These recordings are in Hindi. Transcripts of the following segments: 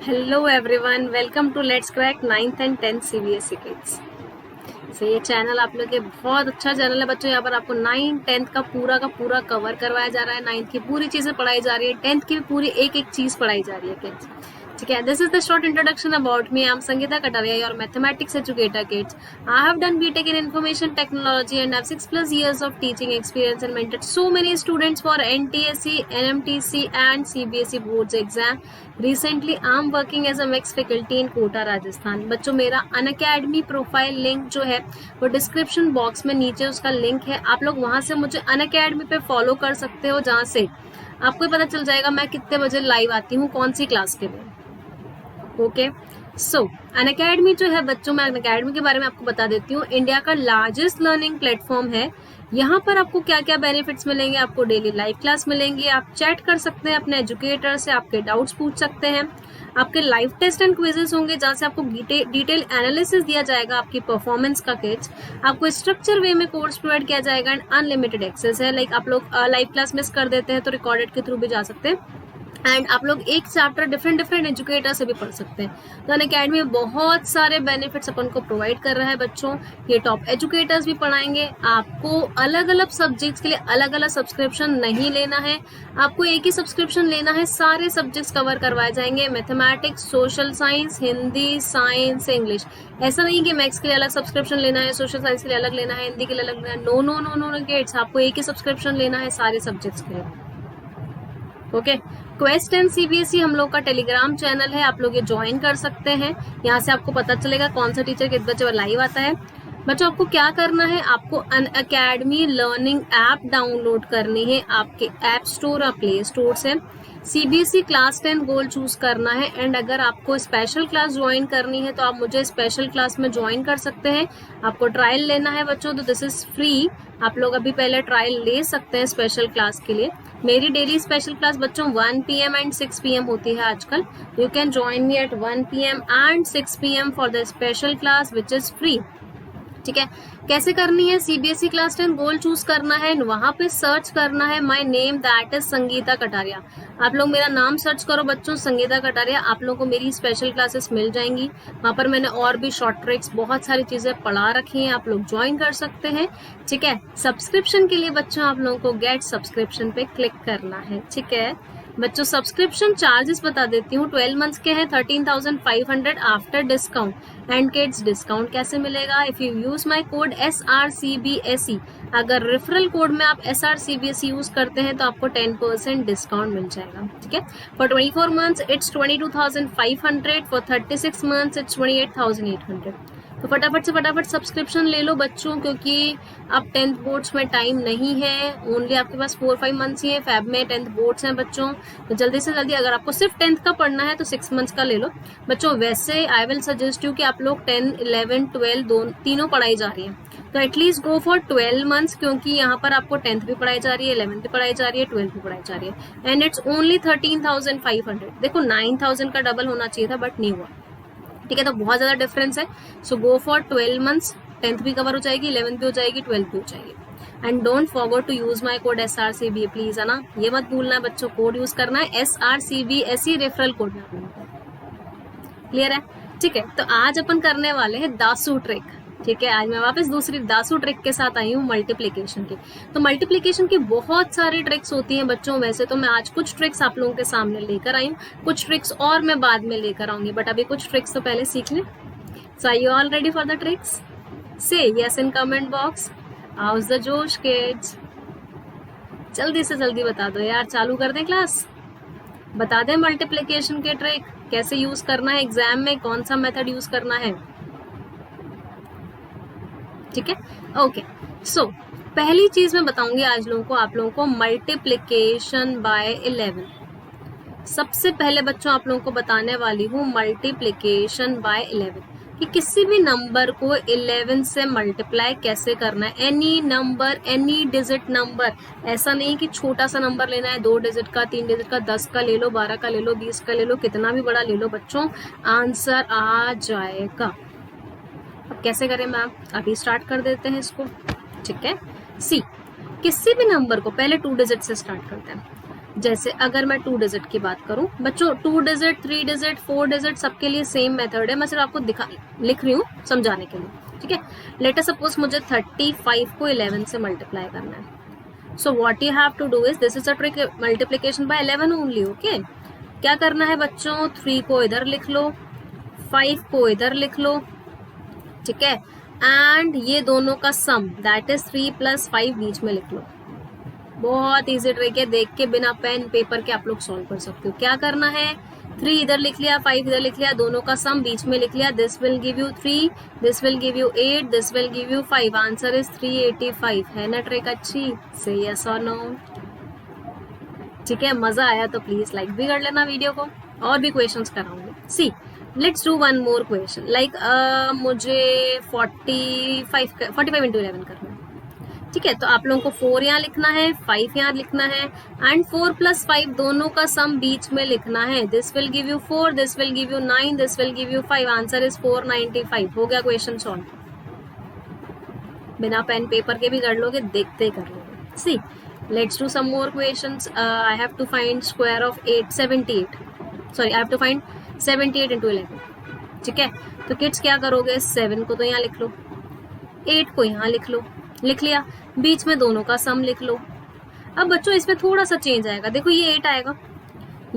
Hello everyone, welcome to let's crack 9th and 10th CBSE kids. So ये चैनल आप लोग के बहुत अच्छा चैनल है बच्चों। यहाँ पर आपको 9th 10th का पूरा कवर करवाया जा रहा है। 9th की पूरी चीजें पढ़ाई जा रही है, 10th की भी पूरी एक एक चीज पढ़ाई जा रही है किड्स। ठीक है, this is the short introduction about me. I am Sangeeta Kataria, your mathematics educator kids. I have done B Tech in information technology and have 6+ years of teaching experience and mentored so many students for NTSE, NMTC and CBSE boards exam. Recently I am working as a mixed faculty in Kota Rajasthan. बच्चों मेरा अनअकैडमी प्रोफाइल लिंक जो है वो डिस्क्रिप्शन बॉक्स में नीचे उसका लिंक है। आप लोग वहां से मुझे अनअकैडमी पे फॉलो कर सकते हो, जहां से आपको पता चल जाएगा मैं कितने बजे लाइव आती हूँ, कौन सी क्लास के लिए। ओके, सो अनअकैडमी जो है बच्चों, मैं अनअकैडमी के बारे में आपको बता देती हूँ। इंडिया का लार्जेस्ट लर्निंग प्लेटफॉर्म है। यहाँ पर आपको क्या क्या बेनिफिट्स मिलेंगे, आपको डेली लाइव क्लास मिलेंगी, आप चैट कर सकते हैं अपने एजुकेटर से, आपके डाउट्स पूछ सकते हैं, आपके लाइव टेस्ट एंड क्विजेस होंगे जहाँ से आपको डिटेल एनालिसिस दिया जाएगा आपकी परफॉर्मेंस का किड्स। आपको स्ट्रक्चर वे में कोर्स प्रोवाइड किया जाएगा एंड अनलिमिटेड एक्सेस है। लाइक आप लोग लाइव क्लास मिस कर देते हैं तो रिकॉर्डेड के थ्रू भी जा सकते हैं एंड आप लोग एक चैप्टर डिफरेंट एजुकेटर से भी पढ़ सकते हैं। तो अनअकैडमी में बहुत सारे बेनिफिट्स अपन को प्रोवाइड कर रहा है बच्चों। ये टॉप एजुकेटर्स भी पढ़ाएंगे। आपको अलग अलग सब्जेक्ट्स के लिए अलग अलग सब्सक्रिप्शन नहीं लेना है, आपको एक ही सब्सक्रिप्शन लेना है। सारे सब्जेक्ट्स कवर करवाए जाएंगे, mathematics, social science, Hindi, science, English. ऐसा नहीं कि मैथ्स के लिए अलग सब्सक्रिप्शन लेना है, सोशल साइंस के लिए अलग लेना है, हिंदी के लिए अलग लेना है। No no no no no kids, आपको एक ही सब्सक्रिप्शन लेना है सारे सब्जेक्ट्स के लिए। ओके, क्वेस्ट एंड सीबीएसई हम लोग का टेलीग्राम चैनल है, आप लोग ये ज्वाइन कर सकते हैं। यहाँ से आपको पता चलेगा कौन सा टीचर किस बच्चे पर लाइव आता है। बच्चों आपको क्या करना है, आपको अनअकैडमी लर्निंग ऐप डाउनलोड करनी है आपके ऐप स्टोर और प्ले स्टोर से। सीबीएसई क्लास 10 गोल चूज करना है एंड अगर आपको स्पेशल क्लास ज्वाइन करनी है तो आप मुझे स्पेशल क्लास में ज्वाइन कर सकते हैं। आपको ट्रायल लेना है बच्चों, तो दिस इज फ्री। आप लोग अभी पहले ट्रायल ले सकते हैं स्पेशल क्लास के लिए। मेरी डेली स्पेशल क्लास बच्चों 1 PM एंड 6 PM होती है आजकल। You can join me at 1 PM and 6 PM for the special class which is free. ठीक है, कैसे करनी है, सीबीएसई क्लास 10 गोल चूज करना है, वहां पे सर्च करना है my name, that is Sangeeta Kataria. आप लोग मेरा नाम सर्च करो बच्चों, संगीता कटारिया, आप लोगों को मेरी स्पेशल क्लासेस मिल जाएंगी। वहां पर मैंने और भी शॉर्ट ट्रिक्स बहुत सारी चीजें पढ़ा रखी हैं, आप लोग ज्वाइन कर सकते हैं। ठीक है, सब्सक्रिप्शन के लिए बच्चों आप लोगों को गेट सब्सक्रिप्शन पे क्लिक करना है। ठीक है बच्चों, सब्सक्रिप्शन चार्जेस बता देती हूँ। 12 मंथ्स के हैं 13,500 after discount. And kids discount कैसे मिलेगा, if you use my code SRCBSE, अगर रेफरल कोड में आप SRCBSE यूज करते हैं तो आपको 10% डिस्काउंट मिल जाएगा। ठीक है, for 24 months it's 22,500, for 36 months it's 28,800। तो फटाफट से फटाफट सब्सक्रिप्शन ले लो बच्चों, क्योंकि अब 10th बोर्ड्स में टाइम नहीं है, ओनली आपके पास 4-5 मंथ्स ही है। फेब में 10th बोर्ड्स हैं बच्चों, तो जल्दी से जल्दी, अगर आपको सिर्फ 10th का पढ़ना है तो 6 मंथ्स का ले लो बच्चों। वैसे आई विल सजेस्ट यू कि आप लोग 10, 11, 12 तीनों पढ़ाई जा रही है, तो एटलीस्ट गो फॉर 12 मंथ्स, क्योंकि यहाँ पर आपको 10th भी पढ़ाई जा रही है, 11th भी पढ़ाई जा रही है, 12th भी पढ़ाई जा रही है एंड इट्स ओनली 13,500। देखो 9,000 का डबल होना चाहिए था बट नहीं हुआ। ठीक है, तो बहुत ज्यादा डिफरेंस है। सो गो फॉर 12 मंथ्स, 10th भी कवर हो जाएगी, 11th भी हो जाएगी, 12th भी हो जाएगी। And don't forget to use my code SRCB please, है ना, ये मत भूलना है बच्चों, कोड यूज करना है SRCBSE रेफरल कोड में। क्लियर है? ठीक है, तो आज अपन करने वाले हैं दासू ट्रिक। ठीक है, आज मैं वापस दूसरी दासू ट्रिक के साथ आई हूँ मल्टीप्लिकेशन की। तो मल्टीप्लिकेशन की बहुत सारी ट्रिक्स होती हैं बच्चों। वैसे तो मैं आज कुछ ट्रिक्स आप लोगों के सामने लेकर आई हूँ, कुछ ट्रिक्स और मैं बाद में लेकर आऊंगी, बट अभी कुछ ट्रिक्स तो पहले सीख लें। So are you all ready for the tricks? Say yes in comment box. How's the जोश किड्स, जल्दी से जल्दी बता दो यार, चालू कर दें क्लास। बता दें मल्टीप्लिकेशन के ट्रिक कैसे यूज करना है, एग्जाम में कौन सा मेथड यूज करना है। ठीक है, ओके। सो पहली चीज मैं बताऊंगी आज लोगों को, आप लोगों को मल्टीप्लिकेशन बाय 11। सबसे पहले बच्चों आप लोगों को बताने वाली हूँ मल्टीप्लिकेशन बाय 11, कि किसी भी नंबर को 11 से मल्टीप्लाई कैसे करना है। Any number, any digit number, ऐसा नहीं कि छोटा सा नंबर लेना है, 2 डिजिट का, 3 डिजिट का, 10 का ले लो, 12 का ले लो, 20 का ले लो, कितना भी बड़ा ले लो बच्चों, आंसर आ जाएगा। अब कैसे करें मैम, अभी स्टार्ट कर देते हैं इसको। ठीक है, सी, किसी भी नंबर को पहले 2 डिजिट से स्टार्ट करते हैं। जैसे अगर मैं 2 डिजिट की बात करूं बच्चों, 2 डिजिट, 3 डिजिट, 4 डिजिट सबके लिए सेम मेथड है, मैं सिर्फ आपको लिख रही हूँ समझाने के लिए, ठीक है। लेट अस सपोज मुझे 35 को 11 से मल्टीप्लाई करना है। So what you have to do is, this is a trick, multiplication by 11 only, okay. क्या करना है बच्चों, 3 को इधर लिख लो, 5 को इधर लिख लो, ठीक है, एंड ये दोनों का सम दैट इज 3 + 5 बीच में लिख लो। बहुत इजी ट्रिक है, देख के बिना पेन पेपर के आप लोग सॉल्व कर सकते हो। क्या करना है, 3 इधर लिख लिया, 5 इधर लिख लिया, दोनों का सम बीच में लिख लिया, this will give you 3, this will give you 8, this will give you 5, answer is 385। है ना ट्रिक अच्छी, से यस और नो, ठीक है। मजा आया तो प्लीज लाइक भी कर लेना वीडियो को, और भी क्वेश्चंस कराऊंगी। See let's do one more question, like मुझे 45 इंटू 11 करना है, ठीक है। तो आप लोगों को 4 यहाँ लिखना है, 5 यहाँ लिखना है, एंड 4 + 5 दोनों का सम बीच में लिखना है। This will give you 4, this will give you 9, this will give you 5, answer is 495। हो गया क्वेश्चन सॉल्व, बिना पेन पेपर के भी कर लोगे, देखते ही कर लोगे। See let's do some more questions. I have to find square of 878, sorry I have to find 78 into 11, ठीक है। तो किड्स क्या करोगे, 7 को तो यहाँ लिख लो, 8 को यहाँ लिख लो, लिख लिया, बीच में दोनों का सम लिख लो। अब बच्चों इसमें थोड़ा सा चेंज आएगा, देखो ये 8 आएगा,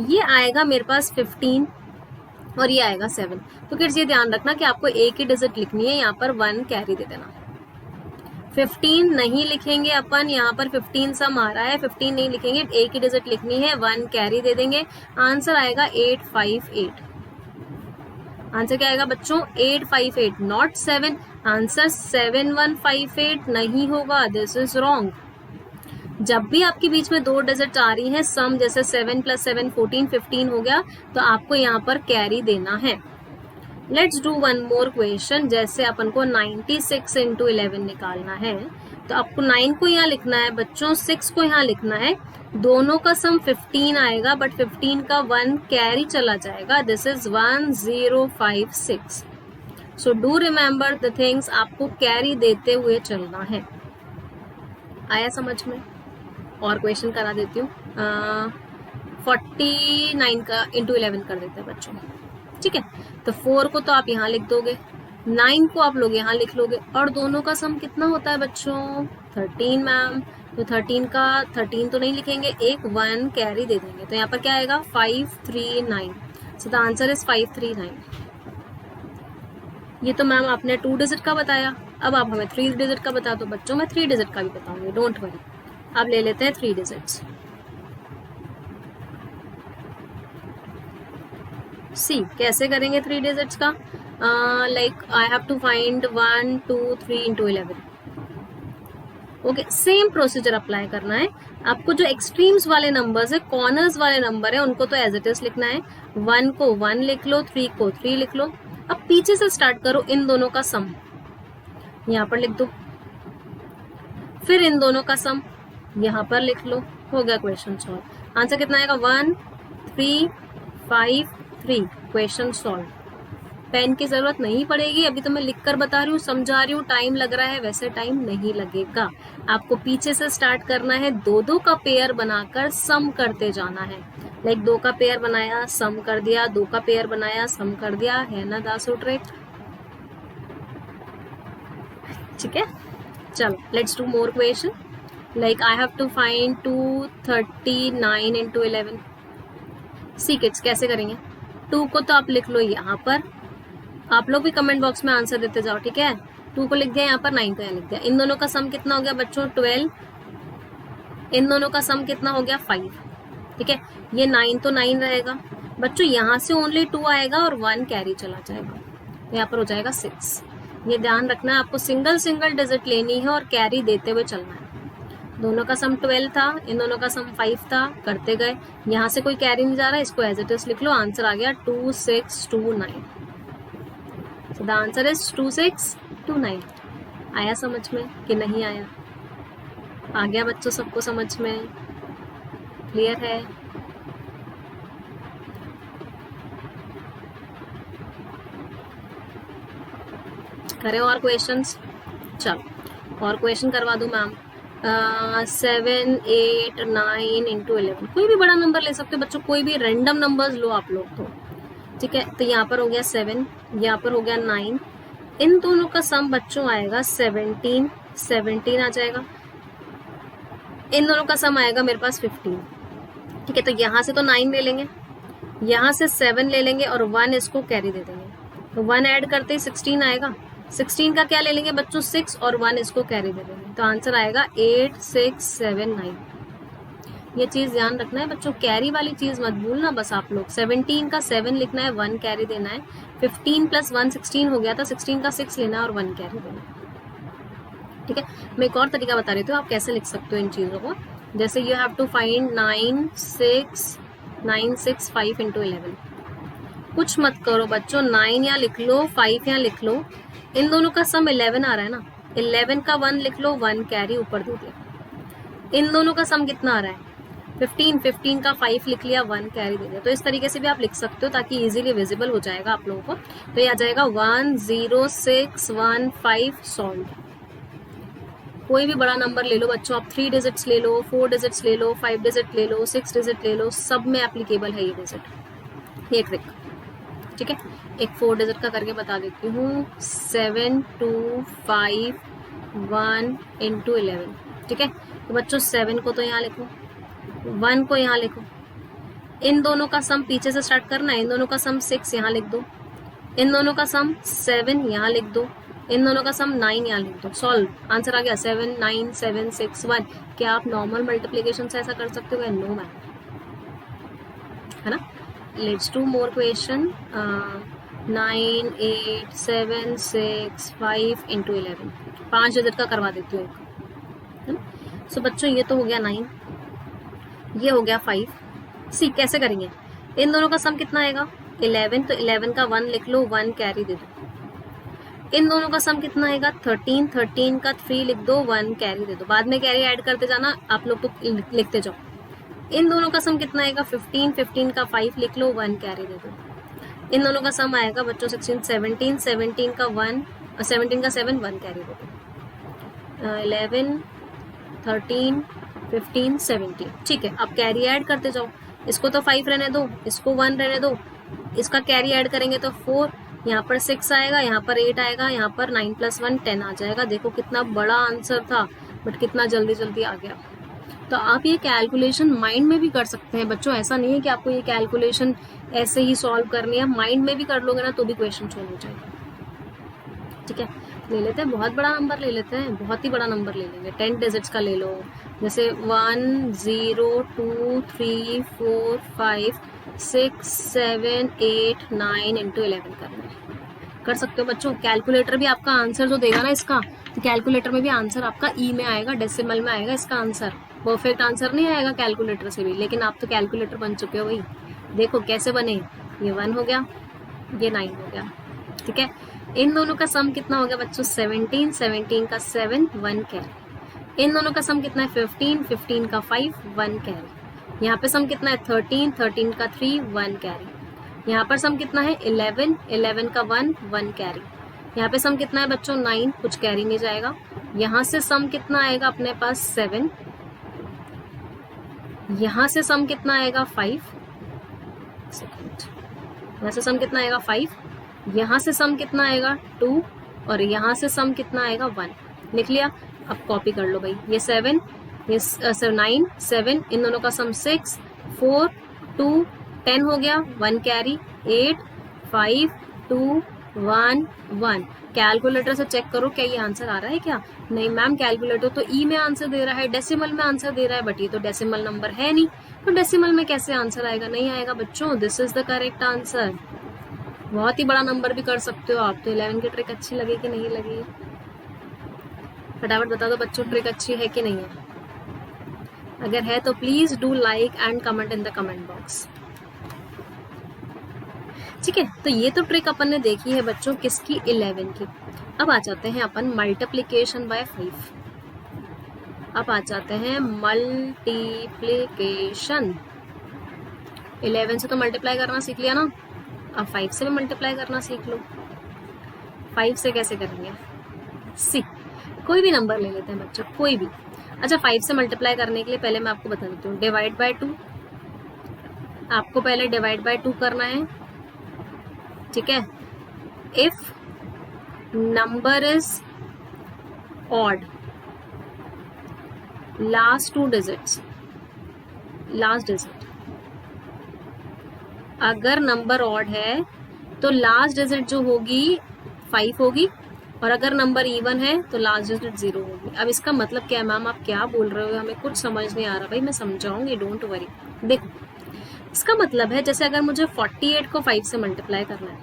ये आएगा मेरे पास 15 और ये आएगा 7। तो किड्स ये ध्यान रखना कि आपको एक ही डिजिट लिखनी है, यहाँ पर 1 कैरी दे देना। 15 नहीं लिखेंगे अपन, यहाँ पर 15 सम आ रहा है, 15 नहीं लिखेंगे, एक ही डिजिट लिखनी है, 1 कैरी दे देंगे, आंसर आएगा 858। आंसर क्या आएगा बच्चों, 858, नॉट 7। आंसर 7158 नहीं होगा, दिस इज रॉन्ग। जब भी आपके बीच में 2 डिजिट आ रही हैं सम, जैसे 7 + 7 14, 15 हो गया, तो आपको यहाँ पर कैरी देना है। Let's do one more question, जैसे अपन को 96 इंटू 11 निकालना है, तो आपको 9 को यहाँ लिखना है बच्चों, 6 को यहाँ लिखना है, दोनों का सम 15 आएगा, बट 15 का 1 कैरी चला जाएगा, this is 1056। So do remember the things, आपको कैरी देते हुए चलना है। आया समझ में? और क्वेश्चन करा देती हूँ, 49 का इंटू 11 कर देते हैं बच्चों, ठीक है। तो 4 को तो आप यहाँ लिख दोगे, 9 को आप लोग यहाँ लिख लोगे, और दोनों का सम कितना होता है बच्चों, 13 मैम। तो 13 तो नहीं लिखेंगे, एक 1 कैरी दे देंगे, तो यहाँ पर क्या आएगा 539। So the answer is 539। ये तो मैम आपने 2 डिजिट का बताया, अब आप हमें 3 डिजिट का बता दो बच्चों, मैं 3 डिजिट का भी बताऊंगी, डोंट वरी। अब ले लेते हैं 3 डिजिट्स। सी कैसे करेंगे 3 डिजिट्स का, like I have to find 1 2 3 into 11, okay. Same procedure apply करना है आपको। जो एक्सट्रीम्स वाले नंबर्स है, कॉर्नर्स वाले नंबर है, उनको तो एज इट इज लिखना है। 1 को 1 लिख लो, 3 को 3 लिख लो। अब पीछे से स्टार्ट करो, इन दोनों का सम यहाँ पर लिख दो, फिर इन दोनों का सम यहाँ पर लिख लो, हो गया क्वेश्चन सॉल्व। आंसर कितना आएगा 1 3 5 3, क्वेश्चन सॉल्व। पेन की जरूरत नहीं पड़ेगी, अभी तो मैं लिख कर बता रही हूँ, समझा रही हूँ। टाइम लग रहा है, वैसे टाइम नहीं लगेगा। आपको पीछे से स्टार्ट करना है, 2-2 का पेयर बनाकर सम करते जाना है। लाइक 2 का पेयर बनाया, सम कर दिया, 2 का पेयर बनाया, सम कर दिया, है ना दासो ट्रिक, ठीक है। चलो let's do more question, like I have to find 239 into 11। See kids कैसे करेंगे, 2 को तो आप लिख लो यहाँ पर, आप लोग भी कमेंट बॉक्स में आंसर देते जाओ, ठीक है। 2 को लिख दिया यहाँ पर, 9 को यहाँ लिख दिया। इन दोनों का सम कितना हो गया बच्चों 12, इन दोनों का सम कितना हो गया 5, ठीक है। ये 9 तो 9 रहेगा बच्चों, यहाँ से ओनली 2 आएगा और 1 कैरी चला जाएगा, यहाँ पर हो जाएगा 6। ये ध्यान रखना है, आपको सिंगल सिंगल डिजिट लेनी है और कैरी देते हुए चलना है। दोनों का सम 12 था, इन दोनों का सम 5 था, करते गए, यहाँ से कोई कैरी नहीं जा रहा है, इसको एज इट इज लिख लो। आंसर आ गया 2629। So the answer is 2629। आया समझ में कि नहीं आया? आ गया बच्चों सबको समझ में? क्लियर है? करें और क्वेश्चंस? चलो और क्वेश्चन करवा दूं मैम। 7 8 9 इंटू 11, कोई भी बड़ा नंबर ले सकते हो बच्चों, कोई भी रैंडम नंबर्स लो आप लोग तो, ठीक है। तो यहाँ पर हो गया 7, यहाँ पर हो गया 9, इन दोनों का सम बच्चों आएगा 17, 17 आ जाएगा, इन दोनों का सम आएगा मेरे पास 15, ठीक है। तो यहाँ से तो 9 ले लेंगे, यहाँ से 7 ले लेंगे और 1 इसको कैरी दे देंगे, तो 1 ऐड करते ही 16 आएगा, 16 का क्या ले लेंगे बच्चों 6 और 1 इसको कैरी दे देंगे, तो आंसर आएगा 8 6 7 9। ये चीज ध्यान रखना है बच्चों, कैरी वाली चीज मत भूलना बस आप लोग। 17 का 7 लिखना है, 1 कैरी देना है, 15 प्लस 1 16 हो गया था, 16 का 6 लेना है और 1 कैरी देना है, ठीक है। मैं एक और तरीका बता रही हूँ आप कैसे लिख सकते हो इन चीजों को, जैसे you have to find 9 6 5 into 11, कुछ मत करो बच्चों, 9 यहाँ लिख लो, 5 यहाँ लिख लो, इन दोनों का सम 11 आ रहा है ना, 11 का 1 लिख लो, 1 कैरी ऊपर दे दिया, इन दोनों का सम कितना आ रहा है 15, 15 का 5 लिख लिया, 1 कैरी दे दिया। तो इस तरीके से भी आप लिख सकते हो ताकि इजीली विजिबल हो जाएगा आप लोगों को। तो ये आ जाएगा 1 0 6 1 5 सॉल्व। कोई भी बड़ा नंबर ले लो बच्चों आप, 3 डिजिट्स ले लो, 4 डिजिट्स ले लो, 5 डिजिट ले लो, 6 डिजिट ले लो, सब में एप्लीकेबल है ये डिजिट, ये ट्रिक, ठीक है। एक 4 डिजिट का करके बता देती हूँ, 7 2 5 1 इंटू 11, ठीक है। तो बच्चों 7 को तो यहाँ लिखो, 1 को यहाँ लिखो, इन दोनों का सम पीछे से स्टार्ट करना है, इन दोनों का सम 6 यहाँ लिख दो, इन दोनों का सम 7 यहाँ लिख दो, इन दोनों का सम 9 यहाँ लिख दो, सॉल्व, आंसर आ गया 7 9 7 6 1। क्या आप नॉर्मल मल्टीप्लिकेशन से ऐसा कर सकते हो? नो मैम, है ना। Let's do more question, 9 8 7 6 5 into 11, 5 digit का करवा देती हूँ, है ना। सो बच्चों ये तो हो गया 9, ये हो गया 5। सी कैसे करेंगे, इन दोनों का सम कितना आएगा 11, तो 11 का 1 लिख लो, 1 कैरी दे दो, इन दोनों का सम कितना आएगा 13, 13 का 3 लिख दो, 1 कैरी दे दो, बाद में कैरी ऐड करते जाना आप लोग, तो लिखते जाओ। इन दोनों का सम कितना आएगा 15, 15 का 5 लिख लो, 1 कैरी दे दो, इन दोनों का सम आएगा बच्चों 16 17, 17 का 1 17 का 7 1 कैरी दे दो, 11 13 15 17, ठीक है। अब कैरी ऐड करते जाओ, इसको तो 5 रहने दो, इसको 1 रहने दो, इसका कैरी ऐड करेंगे तो 4, यहाँ पर 6 आएगा, यहाँ पर 8 आएगा, यहाँ पर 9 + 1 10 आ जाएगा। देखो कितना बड़ा आंसर था बट कितना जल्दी जल्दी आ गया। तो आप ये कैलकुलेशन माइंड में भी कर सकते हैं बच्चों, ऐसा नहीं है कि आपको ये कैलकुलेशन ऐसे ही सॉल्व करनी है, माइंड में भी कर लोगे ना तो भी क्वेश्चन सॉल्व हो जाएगा, ठीक है। ले लेते हैं, बहुत बड़ा नंबर ले लेते हैं, बहुत ही बड़ा नंबर ले लेंगे, 10 डिजिट्स का ले लो, जैसे 1 0 2 3 4 5 6 7 8 9 इंटू 11 कर सकते हो बच्चों। कैलकुलेटर भी आपका आंसर जो देगा ना इसका, तो कैलकुलेटर में भी आंसर आपका ई में आएगा, डेसिमल में आएगा इसका आंसर, परफेक्ट आंसर नहीं आएगा कैलकुलेटर से भी, लेकिन आप तो कैलकुलेटर बन चुके हो भाई। देखो कैसे बने, ये 1 हो गया, ये 9 हो गया, ठीक है। इन दोनों का सम कितना हो गया बच्चों 17, 17 का 7 1 कैरी, इन दोनों का सम कितना है 15, 15 का 5 1 कैरी, यहाँ पे सम कितना है 13, 13 का 3 1 कैरी, यहाँ पर सम कितना है 11, 11 का 1 1 कैरी, यहाँ पे सम कितना है बच्चों 9, कुछ कैरी नहीं जाएगा, यहाँ से सम कितना आएगा अपने पास 7, यहाँ से सम कितना आएगा 5 सेकेंड, यहाँ से सम कितना आएगा 5, यहाँ से सम कितना आएगा 2 और यहाँ से सम कितना आएगा 1। लिख लिया, अब कॉपी कर लो भाई, ये 7 ये 9 7, इन दोनों का सम 6 4 2 10 हो गया, 1 कैरी 8 5 2 1 1। कैलकुलेटर से चेक करो क्या ये आंसर आ रहा है क्या? नहीं मैम, कैलकुलेटर तो ई में आंसर दे रहा है, डेसिमल में आंसर दे रहा है, बट ये तो डेसिमल नंबर है नहीं, तो डेसिमल में कैसे आंसर आएगा? नहीं आएगा बच्चों, this is the correct answer. बहुत ही बड़ा नंबर भी कर सकते हो आप। तो 11 की ट्रिक अच्छी लगी कि नहीं लगी? फटाफट बता दो बच्चों, ट्रिक अच्छी है कि नहीं है? अगर है तो please do like and comment in the comment box. ठीक है, तो ये तो ट्रिक अपन ने देखी है बच्चों किसकी, 11 की। अब आ जाते हैं अपन मल्टीप्लिकेशन बाय 5। अब आ जाते हैं मल्टीप्लिकेशन। 11 से तो मल्टीप्लाई करना सीख लिया ना, अब 5 से भी मल्टीप्लाई करना सीख लो। 5 से कैसे करेंगे? सी कोई भी नंबर ले लेते हैं बच्चों, कोई भी। अच्छा 5 से मल्टीप्लाई करने के लिए पहले मैं आपको बता देती हूँ, डिवाइड बाय 2, आपको पहले डिवाइड बाय 2 करना है, ठीक है। If number is odd, last 2 digits, last digit, अगर नंबर ऑड है तो लास्ट डिजिट जो होगी 5 होगी, और अगर नंबर इवन है तो लास्ट डिजिट 0 होगी। अब इसका मतलब क्या है मैम, आप क्या बोल रहे हो, हमें कुछ समझ नहीं आ रहा। भाई मैं समझाऊंगी, डोंट वरी। देखो इसका मतलब है जैसे अगर मुझे 48 को 5 से मल्टीप्लाई करना है,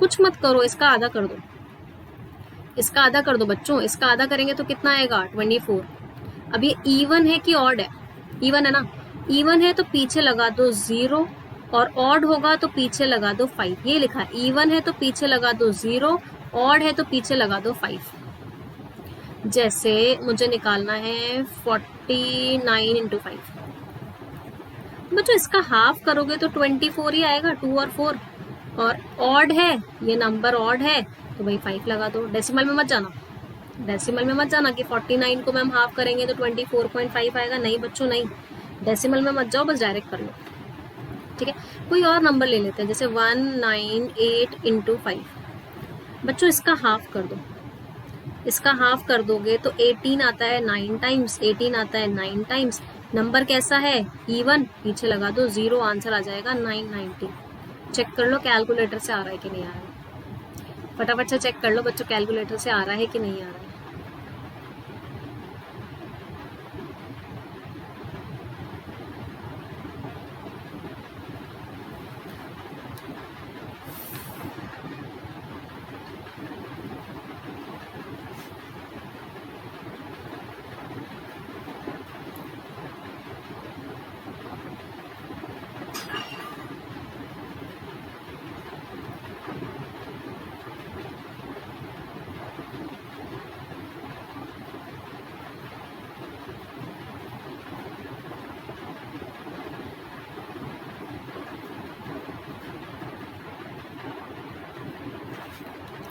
कुछ मत करो, इसका आधा कर दो, इसका आधा कर दो बच्चों, इसका आधा करेंगे तो कितना आएगा 24। अब ये इवन है कि ऑड है, इवन है ना, इवन है तो पीछे लगा दो 0, और ऑड होगा तो पीछे लगा दो 5। ये लिखा है, इवन है तो पीछे लगा दो 0, ऑड है तो पीछे लगा दो 5। जैसे मुझे निकालना है 49 इंटू 5, बच्चों इसका हाफ करोगे तो 24 ही आएगा, 2 और 4, और ऑड है, ये नंबर ऑड है तो भाई 5 लगा दो। डेसिमल में मत जाना, डेसिमल में मत जाना कि 49 को मैम हाफ करेंगे तो 24.5 आएगा, नहीं बच्चों नहीं, डेसिमल में मत जाओ, बस डायरेक्ट कर लो, ठीक है। कोई और नंबर ले लेते हैं, जैसे 198 इंटू 5, बच्चों इसका हाफ कर दो, इसका हाफ कर दोगे तो 18 आता है 9 टाइम्स, 18 आता है 9 टाइम्स, नंबर कैसा है इवन, पीछे लगा दो 0, आंसर आ जाएगा 990। चेक कर लो कैलकुलेटर से आ रहा है कि नहीं आ रहा है, फटाफट से चेक कर लो बच्चों कैलकुलेटर से आ रहा है कि नहीं आ रहा है।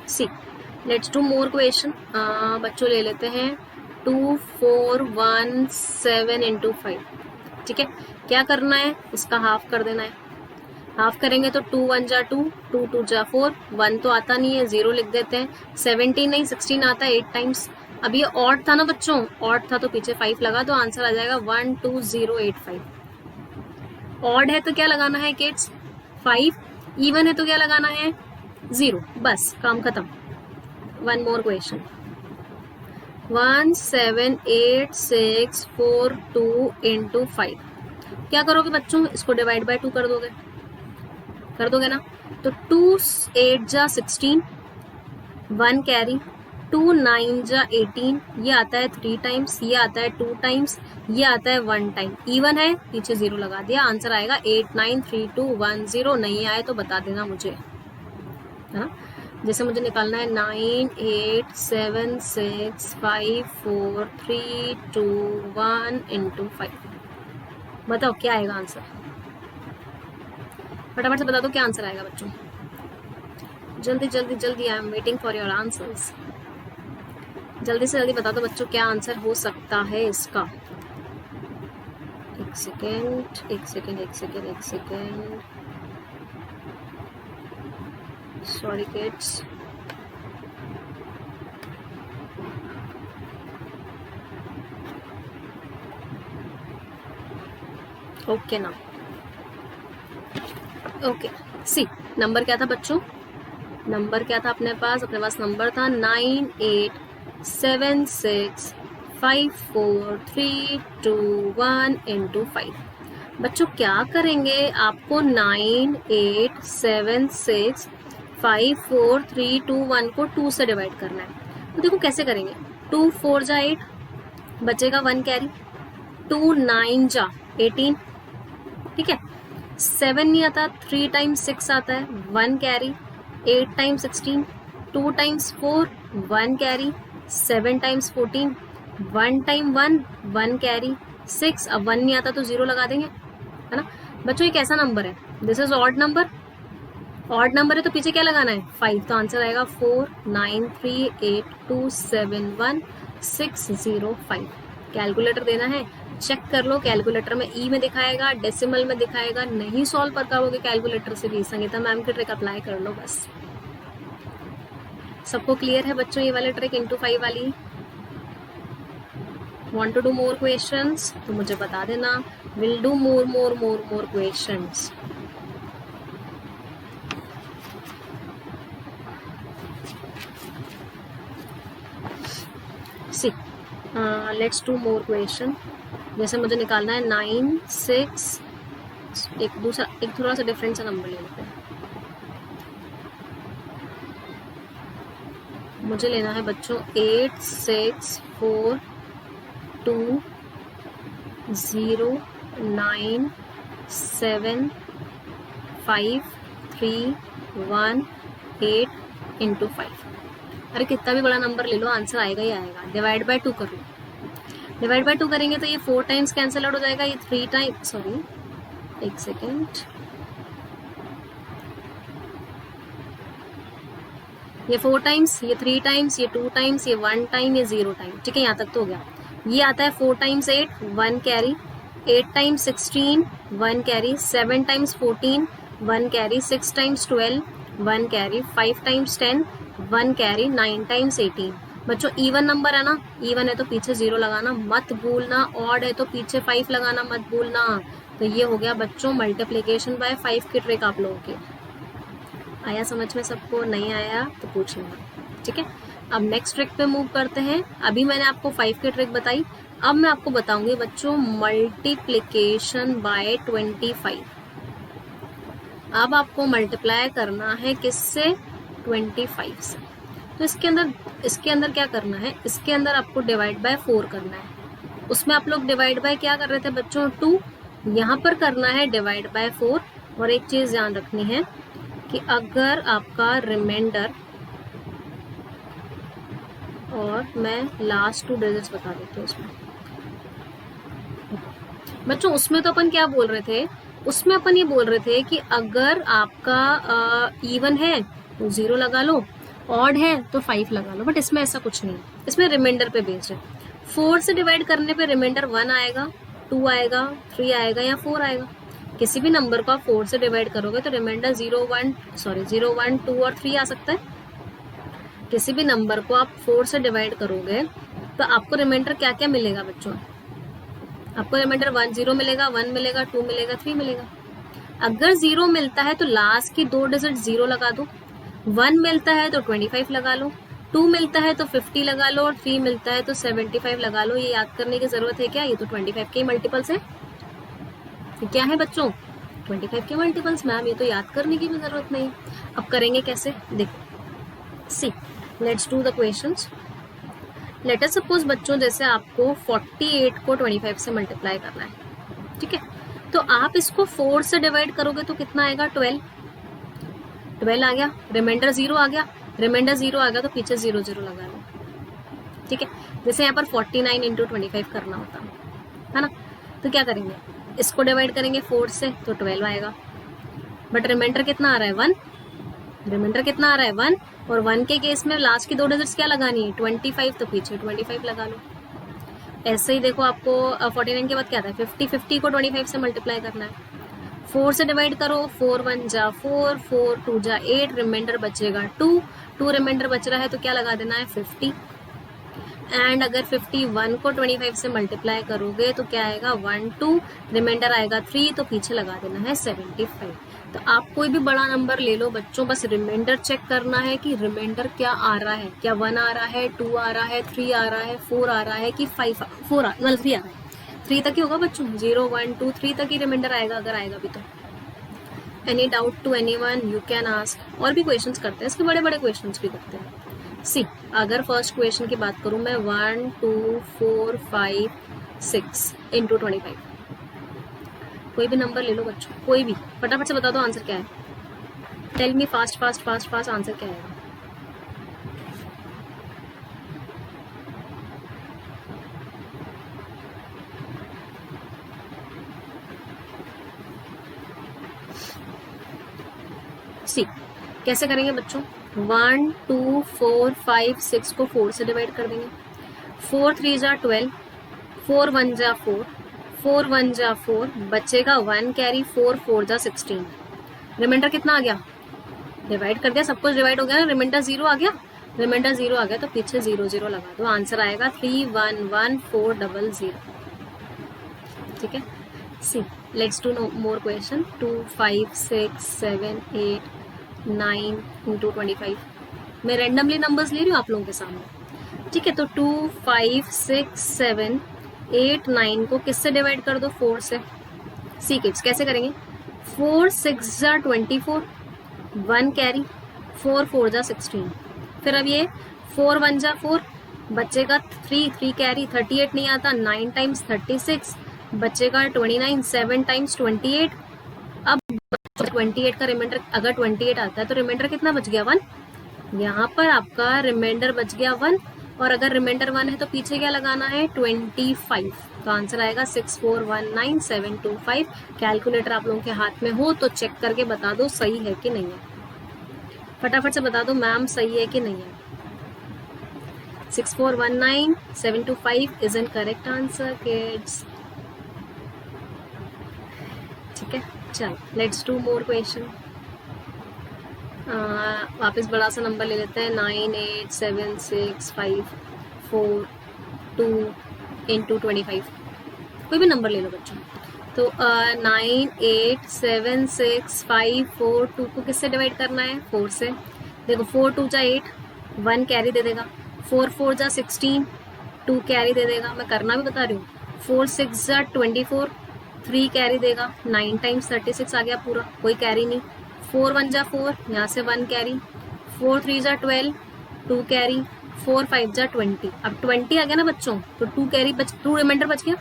सी लेट्स डू मोर क्वेश्चन। बच्चों ले लेते हैं 2417 इंटू 5, ठीक है। क्या करना है, इसका हाफ कर देना है, हाफ करेंगे तो 2 1 जा 2, 2 2 जा 4, 1 तो आता नहीं है 0 लिख देते हैं, 17 नहीं 16 आता है 8 टाइम्स। अब ये ऑड था ना बच्चों, ऑड था तो पीछे 5 लगा दो, आंसर आ जाएगा 12085। ऑड है तो क्या लगाना है किड्स 5, इवन है तो क्या लगाना है 0, बस काम खत्म। वन मोर क्वेश्चन, 17862 इंटू 5, क्या करोगे बच्चों, इसको डिवाइड बाय 2 कर दोगे ना, तो 2 8 जा 16, 1 कैरी, 2 9 जा 18, ये आता है 3 टाइम्स, ये आता है 2 टाइम्स, ये आता है 1 टाइम, इवन है पीछे 0 लगा दिया, आंसर आएगा 893210। नहीं आए तो बता देना मुझे, है ना। जैसे मुझे निकालना है 98765432 इंटू 5, बताओ क्या आएगा आंसर, फटाफट से बता दो क्या आंसर आएगा बच्चों, जल्दी जल्दी जल्दी, I am waiting for your answers, जल्दी से जल्दी बता दो बच्चों क्या आंसर हो सकता है इसका। एक सेकेंड एक सेकेंड एक सेकेंड एक सेकेंड, सॉरी किड्स, ओके ना, ओके। सी नंबर क्या था बच्चों, नंबर क्या था अपने पास नंबर था 98765432 इंटू 5। बच्चों क्या करेंगे, आपको 98765432 को 2 से डिवाइड करना है, तो देखो कैसे करेंगे, 2 4 जा 8, बचेगा 1 कैरी, 2 9 जा 18, ठीक है, 7 नहीं आता, 3 टाइम्स 6 आता है, 1 carry, 8 times 16, 2 times 4, 1 carry, 7 times 14, 1 time 1, 1 carry, 6, अब 1 नहीं आता तो 0 लगा देंगे, है ना। बच्चों ये कैसा नंबर है, this is odd number, odd number है तो पीछे क्या लगाना है 5, तो आंसर आएगा 4938271605। कैलकुलेटर देना है, चेक कर लो। कैलकुलेटर में ई में दिखाएगा, डेसिमल में दिखाएगा। नहीं सॉल्व कर पाओगे कैलकुलेटर से भी, संगीता मैम की ट्रिक अप्लाई कर लो बस। सबको क्लियर है बच्चों ये वाली ट्रिक इंटू 5 वाली? Want to do more questions तो मुझे बता देना, will do more questions। See, let's do more question। जैसे मुझे निकालना है 9, 6, एक थोड़ा सा डिफरेंट सा नंबर ले लेते हैं। मुझे लेना है बच्चों 8, 6, 4, 2, 0, 9, 7, 5, 3, 1, 8 इंटू 5। अरे कितना भी बड़ा नंबर ले लो आंसर आएगा ही आएगा। डिवाइड बाय 2 कर लो। डिवाइड बाय 2 करेंगे तो ये 4 टाइम्स कैंसिल आउट हो जाएगा, ये 3 टाइम, सॉरी एक सेकेंड, ये 4 टाइम्स, ये 3 टाइम्स, ये 2 टाइम्स, ये 1 टाइम, ये 0 टाइम। ठीक है, यहाँ तक तो हो गया। ये आता है 4 times 8, 1 carry, 8 times 16, 1 carry, 7 times 14, 1 carry, 6 times 12, 1 carry, 5 times 10, 1 carry, 9 times 18। बच्चों इवन नंबर है ना, इवन है तो पीछे 0 लगाना मत भूलना, ऑड है तो पीछे 5 लगाना मत भूलना। तो ये हो गया बच्चों मल्टीप्लिकेशन बाय 5 की ट्रिक आप लोगों की। आया समझ में सबको? नहीं आया तो पूछ लेना। ठीक है, अब नेक्स्ट ट्रिक पे मूव करते हैं। अभी मैंने आपको 5 की ट्रिक बताई, अब मैं आपको बताऊंगी बच्चों मल्टीप्लिकेशन बाय 25। अब आपको मल्टीप्लाई करना है किससे? 25 से। तो इसके अंदर क्या करना है? इसके अंदर आपको डिवाइड बाय 4 करना है। उसमें आप लोग डिवाइड बाय क्या कर रहे थे बच्चों? 2। यहाँ पर करना है डिवाइड बाय 4। और एक चीज ध्यान रखनी है कि अगर आपका रिमाइंडर, और मैं लास्ट 2 डिजिट्स बता देती हूँ उसमें बच्चों, उसमें तो अपन क्या बोल रहे थे? उसमें अपन ये बोल रहे थे कि अगर आपका इवन है तो 0 लगा लो, ऑड है तो 5 लगा लो। बट इसमें ऐसा कुछ नहीं है, इसमें रिमाइंडर पे बेस्ड है। 4 से डिवाइड करने पे रिमाइंडर 1 आएगा, 2 आएगा, 3 आएगा या 4 आएगा। किसी भी नंबर को आप 4 से डिवाइड करोगे तो रिमाइंडर 0, 1, 2 और 3 आ सकता है। किसी भी नंबर को आप 4 से डिवाइड करोगे तो आपको रिमाइंडर क्या क्या मिलेगा बच्चों? आपको रिमाइंडर 1, 0 मिलेगा, 1 मिलेगा, 2 मिलेगा, 3 मिलेगा। अगर 0 मिलता है तो लास्ट की 2 डिजिट 0 लगा दो, 1 मिलता है तो 25 लगा लो, 2 मिलता है तो 50 लगा लो, और 3 मिलता है तो 75 लगा लो। ये याद करने की जरूरत है क्या? ये तो 25 के मल्टीपल्स है। ये क्या है बच्चों? 25 के मल्टीपल्स। मैम ये तो याद करने की भी जरूरत नहीं। अब करेंगे कैसे? देखो, सी let's do the questions. Let us suppose बच्चों जैसे आपको 48 को 25 से मल्टीप्लाई करना है। ठीक है, तो आप इसको 4 से डिवाइड करोगे तो कितना आएगा? 12 आ गया, रिमाइंडर 0 आ गया, रिमाइंडर 0 आ गया तो पीछे 0 0 लगा लो। ठीक है, जैसे यहाँ पर 49 इंटू 25 करना होता है ना, तो क्या करेंगे? इसको डिवाइड करेंगे 4 से तो 12 आएगा। बट रिमाइंडर कितना आ रहा है? 1। रिमाइंडर कितना आ रहा है? 1। और 1 के केस में लास्ट की 2 डिजिट्स क्या लगानी है? 25, तो पीछे 25 लगा लो। ऐसे ही देखो आपको 49 के बाद क्या था? 50 को 25 से मल्टीप्लाई करना है। 4 से डिवाइड करो, 4 1 जा 4, 4 2 जा 8, रिमाइंडर बचेगा 2 रिमाइंडर बच रहा है तो क्या लगा देना है? 50। एंड अगर 51 को 25 से मल्टीप्लाई करोगे तो क्या आएगा? 1 2, रिमाइंडर आएगा 3, तो पीछे लगा देना है 75। तो आप कोई भी बड़ा नंबर ले लो बच्चों, बस रिमाइंडर चेक करना है कि रिमाइंडर क्या आ रहा है। क्या 1 आ रहा है, 2 आ रहा है, 3 आ रहा है, 4 आ रहा है कि 3 आ रहा है। 3 तक ही होगा बच्चों, 0 1 2 3 तक ही रिमाइंडर आएगा, अगर आएगा भी तो। Any doubt to anyone you can ask. और भी क्वेश्चंस करते हैं, इसके बड़े बड़े क्वेश्चंस भी करते हैं। सी अगर फर्स्ट क्वेश्चन की बात करूं मैं, 1 2 4 5 6 इंटू 25। कोई भी नंबर ले लो बच्चों, कोई भी, फटाफट से बता दो आंसर क्या है। Tell me fast fast fast fast, answer क्या आएगा? सी कैसे करेंगे बच्चों? 1 2 4 5 6 को 4 से डिवाइड कर देंगे। 4 3 जा 12, 4 1 जा 4, 4 1 जा 4, बचेगा 1 कैरी, 4 4 जा 16। रिमाइंडर कितना आ गया? डिवाइड कर दिया, सब कुछ डिवाइड हो गया ना, रिमाइंडर 0 आ गया। रिमाइंडर 0 आ गया तो पीछे 0 0 लगा दो, आंसर आएगा 3 1 1 4 0 0। ठीक है, सी let's do more question. 2 5 6 7 8 9 into 25। मैं रैंडमली नंबर्स ले रही हूँ आप लोगों के सामने। ठीक है, तो 2 5 6 7 8 9 को किससे डिवाइड कर दो? 4 से। सी किड्स कैसे करेंगे? 4 6 जा 24, 1 कैरी, 4 4 जा 16। फिर अब ये 4 1 जा 4, बचेगा 3 3 कैरी, 38 नहीं आता, 9 टाइम्स 36, बचेगा 29, 7 टाइम्स 28। अब 28 का रिमाइंडर, अगर 28 आता है तो रिमाइंडर कितना बच गया? 1। यहाँ पर आपका रिमाइंडर बच गया 1, और अगर रिमाइंडर 1 है तो पीछे क्या लगाना है? 25। तो आंसर आएगा 6419725। कैलकुलेटर आप लोगों के हाथ में हो तो चेक करके बता दो सही है कि नहीं है। फटाफट से बता दो मैम सही है कि नहीं है। 6419725 is an correct answer kids. ठीक है, चलो लेट्स डू मोर क्वेश्चन। वापस बड़ा सा नंबर ले लेते हैं। 9 8 7 6 5 4 2 इंटू 25। कोई भी नंबर ले लो बच्चों। तो 9 8 7 6 5 4 2 को किससे डिवाइड करना है? 4 से। देखो 4 2 जा 8, 1 कैरी दे देगा, 4 4 जा 16, 2 कैरी दे देगा। मैं करना भी बता रही हूँ। 4 6 जा 24, 3 कैरी देगा, 9 टाइम्स 36 आ गया पूरा, कोई कैरी नहीं। 4 1 जा 4, यहाँ से 1 कैरी, 4 3 जा 12, 2 कैरी, 4 5 जा 20। अब 20 आ गया ना बच्चों, तो 2 कैरी 2 रिमाइंडर बच गया।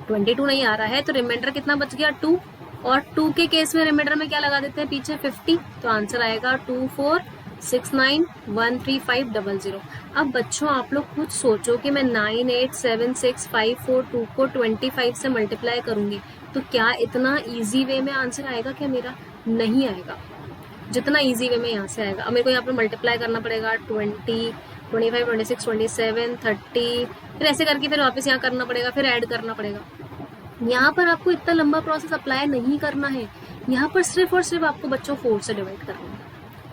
22 नहीं आ रहा है तो रिमाइंडर कितना बच गया? 2। और 2 के केस में रिमाइंडर में क्या लगा देते हैं? पीछे 50। तो आंसर आएगा 2 4 6 9 1 3 5 0 0। अब बच्चों आप लोग खुद सोचो कि मैं 9 8 7 6 5 4 2 को 25 से मल्टीप्लाई करूंगी तो क्या इतना इजी वे में आंसर आएगा क्या मेरा? नहीं आएगा, जितना इजी वे में यहाँ से आएगा। अब मेरे को यहाँ पे मल्टीप्लाई करना पड़ेगा 20 25 26 27 30, फिर ऐसे करके फिर वापस यहाँ करना पड़ेगा, फिर ऐड करना पड़ेगा। यहाँ पर आपको इतना लंबा प्रोसेस अप्लाई नहीं करना है। यहाँ पर सिर्फ और सिर्फ आपको बच्चों 4 से डिवाइड करना है।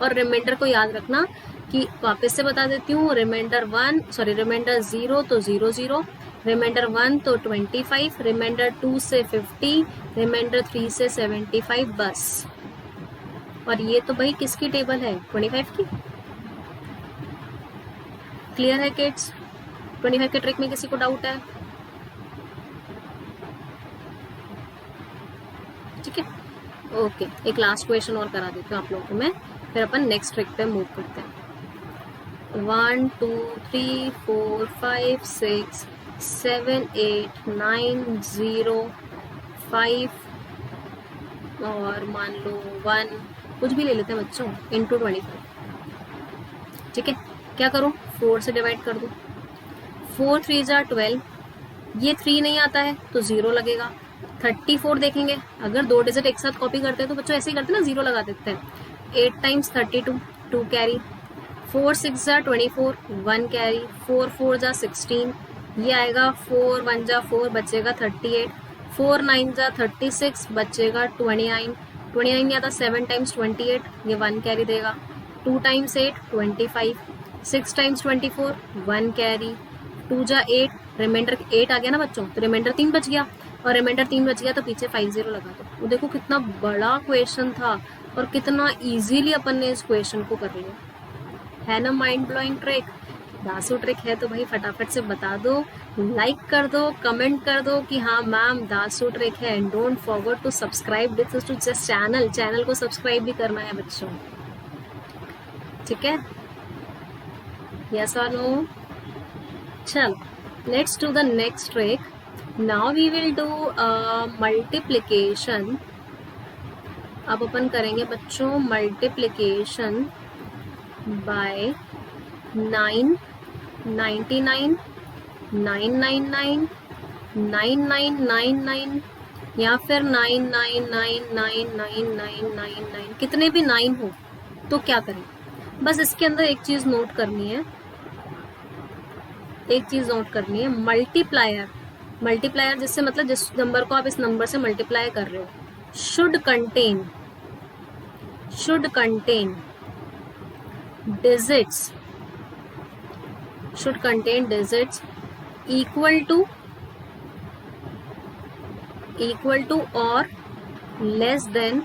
और रिमाइंडर को याद रखना कि वापस से बता देती हूँ, रिमाइंडर 0 तो 0 0, रिमाइंडर 1 तो 25, रिमाइंडर 2 से 50, रिमाइंडर 3 से 75 बस। और ये तो भाई किसकी टेबल है? 25 की। क्लियर है किड्स? 25 के ट्रिक में किसी को डाउट है? ठीक है, ओके। एक लास्ट क्वेश्चन और करा देती हूँ आप लोगों को मैं, फिर अपन नेक्स्ट ट्रिक पे मूव करते हैं। 1 2 3 4 5 6 7 8 9 0 5 और मान लो 1, कुछ भी ले लेते हैं बच्चों, इंटू 25। ठीक है, क्या करूँ? 4 से डिवाइड कर दूँ। 4 3 जा 12, ये 3 नहीं आता है तो 0 लगेगा। 34 देखेंगे, अगर 2 डिजिट एक साथ कॉपी करते हैं तो बच्चों ऐसे ही करते हैं ना, 0 लगा देते हैं। 8 टाइम्स 32, 2 कैरी। 4 6 जा 24, 1 कैरी। 4 4 जा 16, ये आएगा। 4 1 जा 4, बचेगा 38। 4 9 जा 36, बचेगा 29। 29 नहीं आता, 7 टाइम्स 28, ये 1 कैरी देगा। 2 टाइम्स 8 25, 6 टाइम्स 24, 1 कैरी। 2 जा 8, रिमाइंडर 8 आ गया ना बच्चों, तो रिमाइंडर 3 बच गया, और रिमाइंडर 3 बच गया तो पीछे 50 लगा दो। वो देखो कितना बड़ा क्वेश्चन था और कितना इजीली अपन ने इस क्वेश्चन को कर लिया है ना। Mind blowing trick, Dasu trick है तो भाई फटाफट से बता दो, लाइक कर दो, कमेंट कर दो कि हाँ मैम दासू ट्रिक है। And don't forget to subscribe this to this channel को सब्सक्राइब भी करना है बच्चों। ठीक है, यस और नो? चलो let's do the next trick. Now we will do multiplication. अब अपन करेंगे बच्चों मल्टीप्लिकेशन बाय 9 99 999 9999 या फिर 999999999। कितने भी 9 हो तो क्या करें? बस इसके अंदर एक चीज नोट करनी है, मल्टीप्लायर मल्टीप्लायर जिससे मतलब जिस नंबर को आप इस नंबर से मल्टीप्लाई कर रहे हो, should contain digits equal to और लेस देन,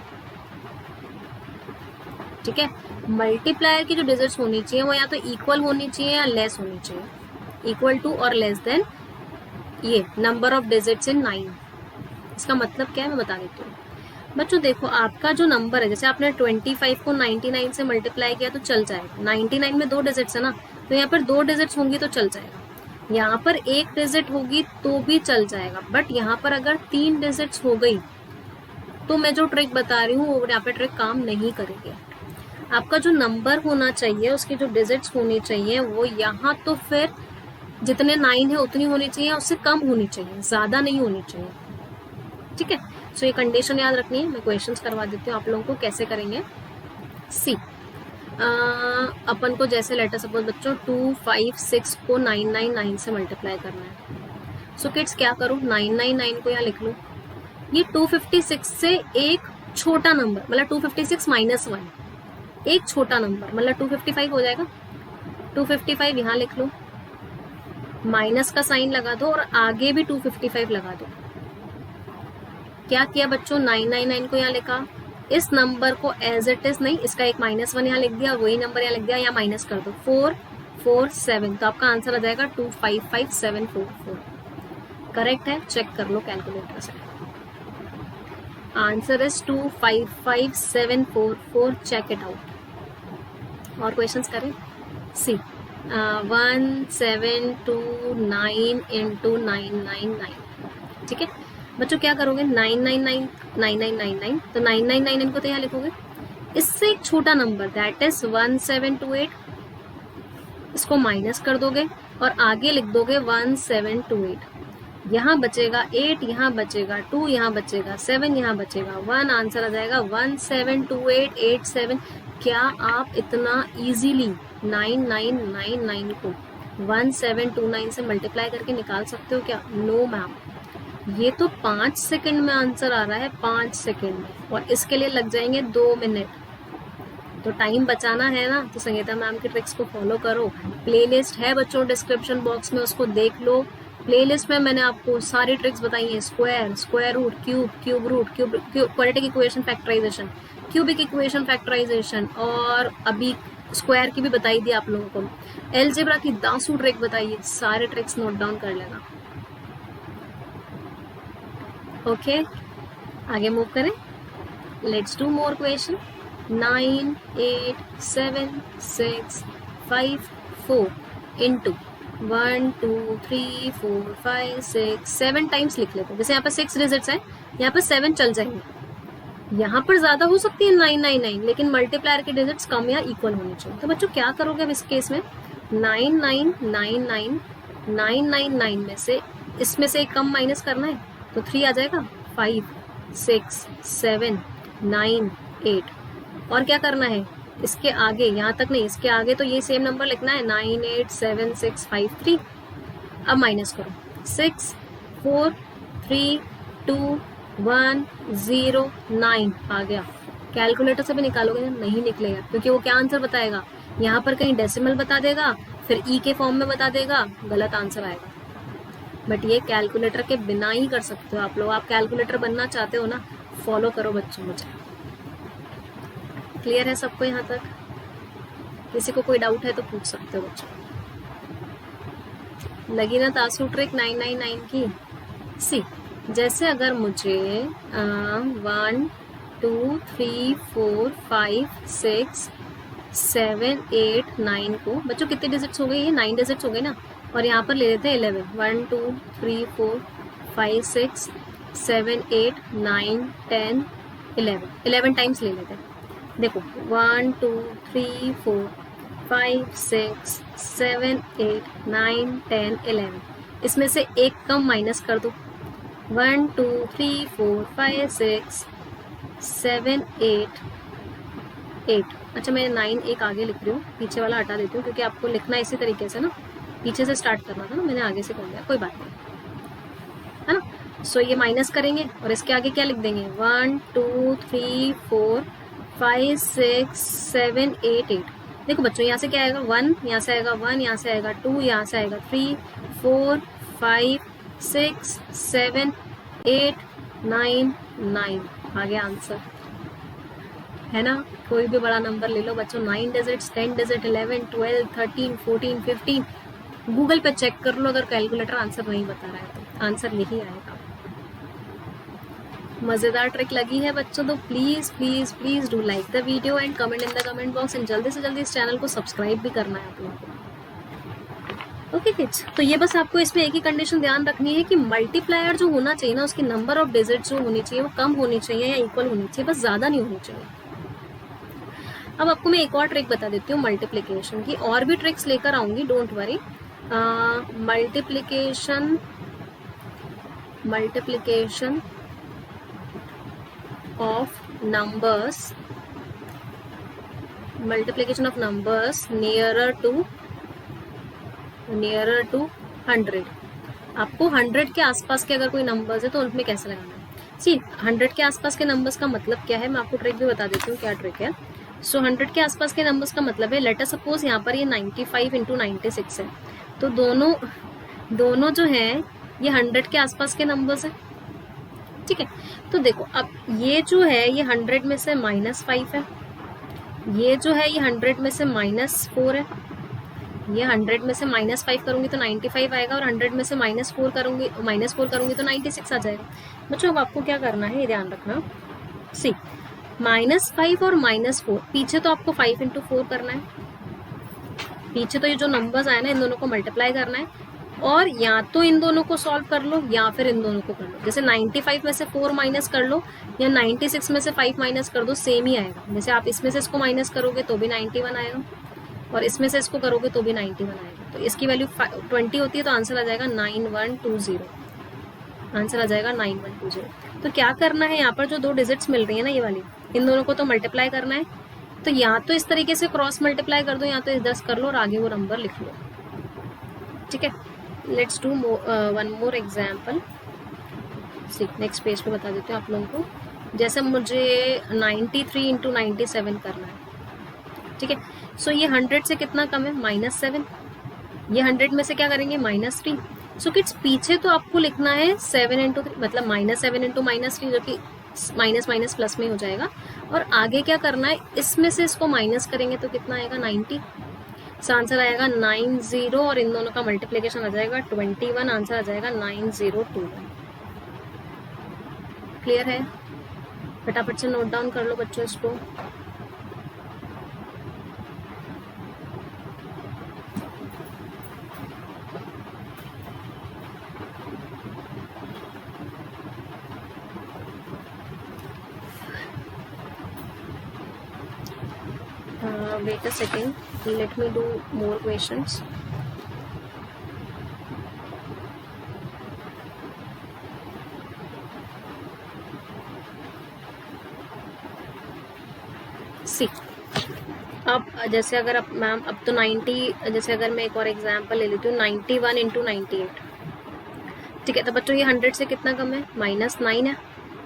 ठीक है। मल्टीप्लायर की जो डिजिट्स होनी चाहिए वो या तो इक्वल होनी चाहिए या लेस होनी चाहिए, इक्वल टू और लेस देन ये नंबर ऑफ डिजिट्स इन 9। इसका मतलब क्या है मैं बता देती हूँ बच्चों। देखो आपका जो नंबर है, जैसे आपने 25 को 99 से मल्टीप्लाई किया तो चल जाएगा। 99 में 2 डिजिट्स है ना, तो यहाँ पर 2 डिजिट्स होंगी तो चल जाएगा। यहाँ पर 1 डिजिट होगी तो भी चल जाएगा, बट यहाँ पर अगर 3 डिजिट्स हो गई तो मैं जो ट्रिक बता रही हूँ वो यहाँ पे ट्रिक काम नहीं करेगी। आपका जो नंबर होना चाहिए, उसकी जो डिजिट्स होनी चाहिए वो यहाँ तो फिर जितने 9 है उतनी होनी चाहिए, उससे कम होनी चाहिए, ज्यादा नहीं होनी चाहिए, ठीक है। सो ये कंडीशन याद रखनी है। मैं क्वेश्चंस करवा देती हूँ आप लोगों को कैसे करेंगे। सी अपन को जैसे लेटर सपोज बच्चों 256 को 999 से मल्टीप्लाई करना है। सो किड्स क्या करो, 999 को यहाँ लिख लो। ये 256 से एक छोटा नंबर मतलब 256 माइनस 1, एक छोटा नंबर मतलब 255 हो जाएगा। 255 यहाँ लिख लो, माइनस का साइन लगा दो और आगे भी 255 लगा दो। क्या किया बच्चों, 999 को यहाँ लिखा, इस नंबर को एज इट इज नहीं, इसका एक -1 यहाँ लिख दिया, वही नंबर यहाँ लिख दिया, यहाँ माइनस कर दो 447, तो आपका आंसर आ जाएगा 255744। करेक्ट है, चेक कर लो कैलकुलेटर से। Answer is 255744, check it out. और क्वेश्चंस करें। सी 1729 इंटू 999, ठीक है बच्चों। क्या करोगे, 999 9999, तो 999 को तो यहाँ लिखोगे। इससे एक छोटा नंबर दैट इज 1728, इसको माइनस कर दोगे और आगे लिख दोगे 1728। यहाँ बचेगा 8, यहाँ बचेगा 2, यहाँ बचेगा 7, यहाँ बचेगा 1, आंसर आ जाएगा 172887। क्या आप इतना इजीली 9999 को 1729 से मल्टीप्लाई करके निकाल सकते हो क्या? नो मैम, ये तो 5 सेकंड में आंसर आ रहा है, 5 सेकंड में, और इसके लिए लग जाएंगे 2 मिनट। तो टाइम बचाना है ना, तो संगीता मैम की ट्रिक्स को फॉलो करो। प्लेलिस्ट है बच्चों डिस्क्रिप्शन बॉक्स में, उसको देख लो। प्लेलिस्ट में मैंने आपको सारी ट्रिक्स बताई हैं, square, square root, cube, cube root, quadratic equation factorisation, cubic equation factorisation, और अभी स्क्वायर की भी बताई थी आप लोगों को। अलजेब्रा की दासू ट्रिक बताई है, सारे ट्रिक्स नोट डाउन कर लेना। ओके, आगे मूव करें। Let's do more question. 9 8 7 6 5 4 into 1 2 3 4 5 6 7 times लिख लेते हैं। जैसे यहाँ पर 6 डिजिट्स है, यहाँ पर 7 चल जाएंगे। यहाँ पर ज्यादा हो सकती है 999, लेकिन मल्टीप्लायर के डिजिट्स कम या इक्वल होने चाहिए। तो बच्चों क्या करोगे अब इस केस में, 9999 में से इसमें से एक कम माइनस करना है, तो 3 आ जाएगा। 5 6 7 9 8, और क्या करना है इसके आगे, यहाँ तक नहीं, इसके आगे तो ये सेम नंबर लिखना है 987653। अब माइनस करो, 6 4 3 2 1 0 9 आ गया। कैलकुलेटर से भी निकालोगे नहीं निकलेगा, क्योंकि वो क्या आंसर बताएगा, यहाँ पर कहीं डेसिमल बता देगा, फिर ई के फॉर्म में बता देगा, गलत आंसर आएगा। बट ये कैलकुलेटर के बिना ही कर सकते हो आप लोग। आप कैलकुलेटर बनना चाहते हो ना, फॉलो करो बच्चों मुझे। क्लियर है सबको यहाँ तक? किसी को कोई डाउट है तो पूछ सकते हो बच्चों। लगी ना तासू ट्रिक 999 की? सी, जैसे अगर मुझे 1 2 3 4 5 6 7 8 9 को, बच्चों कितने डिजिट्स हो गए, ये 9 डिजिट्स हो गए ना, और यहाँ पर ले लेते हैं 11। 1 2 3 4 5 6 7 8 9 10 11, 11 टाइम्स ले लेते हैं। देखो 1 2 3 4 5 6 7 8 9 10 11, इसमें से एक कम माइनस कर दो। 1 2 3 4 5 6 7 8 8। अच्छा, मैं 9 एक आगे लिख रही हूँ, पीछे वाला हटा देती हूँ, क्योंकि आपको लिखना इसी तरीके से ना, पीछे से स्टार्ट करना था ना, मैंने आगे से कर दिया, कोई बात नहीं। सो ये माइनस करेंगे और इसके आगे क्या लिख देंगे 1 2 3 4 5 6 7 8 8। देखो बच्चों यहाँ से क्या आएगा 1, यहाँ से आएगा 1, यहाँ से आएगा 2, यहाँ से आएगा 3 4 5 6 7 8 9 9। आ गया आंसर, है ना। कोई भी बड़ा नंबर ले लो बच्चों, 9 डिजिट्स, 10 डिजिट, 11 12 13 14 15, गूगल पे चेक कर लो, अगर कैलकुलेटर आंसर नहीं बता रहा है तो आंसर यही आएगा। मजेदार ट्रिक लगी है बच्चों तो please please please do like the video and comment in the comment box, and जल्दी से जल्दी इस चैनल को सब्सक्राइब भी करना है आप लोगों को। ओके किड्स, तो ये बस आपको इसमें एक ही कंडीशन ध्यान रखनी है कि मल्टीप्लायर जो होना चाहिए ना, उसकी नंबर ऑफ डिजिट जो होनी चाहिए वो कम होनी चाहिए या इक्वल होनी चाहिए, बस ज्यादा नहीं होनी चाहिए। अब आपको मैं एक और ट्रिक बता देती हूँ मल्टीप्लिकेशन की, और भी ट्रिक्स लेकर आऊंगी, don't worry. Multiplication of numbers nearer to 100। आपको 100 के आसपास के अगर कोई नंबर्स है तो उनमें कैसे लगाना है। सी 100 के आसपास के नंबर्स का मतलब क्या है, मैं आपको ट्रिक भी बता देती हूँ क्या ट्रिक है। सो 100 के आसपास के नंबर्स का मतलब है, लेट अस सपोज यहाँ पर ये 95 इंटू 96 है, तो दोनों जो है ये 100 के आसपास के नंबर्स है, ठीक है। तो देखो अब ये जो है ये 100 में से -5 है, ये जो है ये 100 में से -4 है, ये 100 में से -5 करूंगी तो 95 आएगा, और 100 में से -4 करूंगी तो 96 आ जाएगा। बच्चों अब आपको क्या करना है ये ध्यान रखना, सी -5 और -4, पीछे तो आपको 5 इंटू 4 करना है, पीछे तो ये जो नंबर्स आए ना इन दोनों को मल्टीप्लाई करना है, और या तो इन दोनों को सॉल्व कर लो या फिर इन दोनों को कर लो। जैसे 95 में से 4 माइनस कर लो या 96 में से 5 माइनस कर दो, सेम ही आएगा। जैसे आप इसमें से इसको माइनस करोगे तो भी 91 आएगा, और इसमें से इसको करोगे तो भी 91 आएगा। तो इसकी वैल्यू 20 होती है, तो आंसर आ जाएगा 9120, आंसर आ जाएगा 9120। तो क्या करना है, यहाँ पर जो 2 डिजिट्स मिल रही है ना ये वाली, इन दोनों को तो मल्टीप्लाई करना है, तो या तो इस तरीके से क्रॉस मल्टीप्लाई कर दो या तो 10 कर लो और आगे वो नंबर लिख लो, ठीक है। Let's do one more example. Next page पे बता देते हैं आप लोगों को। जैसे मुझे 93 इंटू 97 करना है, ठीक है। सो ये 100 से कितना कम है, -7, ये 100 में से क्या करेंगे -3। सो किड्स पीछे तो आपको लिखना है 7 इंटू 3, मतलब -7 इंटू -3, जो कि माइनस माइनस प्लस में हो जाएगा, और आगे क्या करना है, इसमें से इसको माइनस करेंगे तो कितना आएगा 90, सो आंसर आएगा 90, और इन दोनों का मल्टीप्लिकेशन आ जाएगा 21, आंसर आ जाएगा 9021। क्लियर है, फटाफट से नोट डाउन कर लो बच्चों इसको। Wait a second, let me do more questions. See, अब जैसे अगर अब मैम अब तो 90, जैसे अगर मैं एक और एग्जांपल ले लेती हूँ 91 इंटू 98, ठीक है। तो बच्चों ये 100 से कितना कम है, -9 है,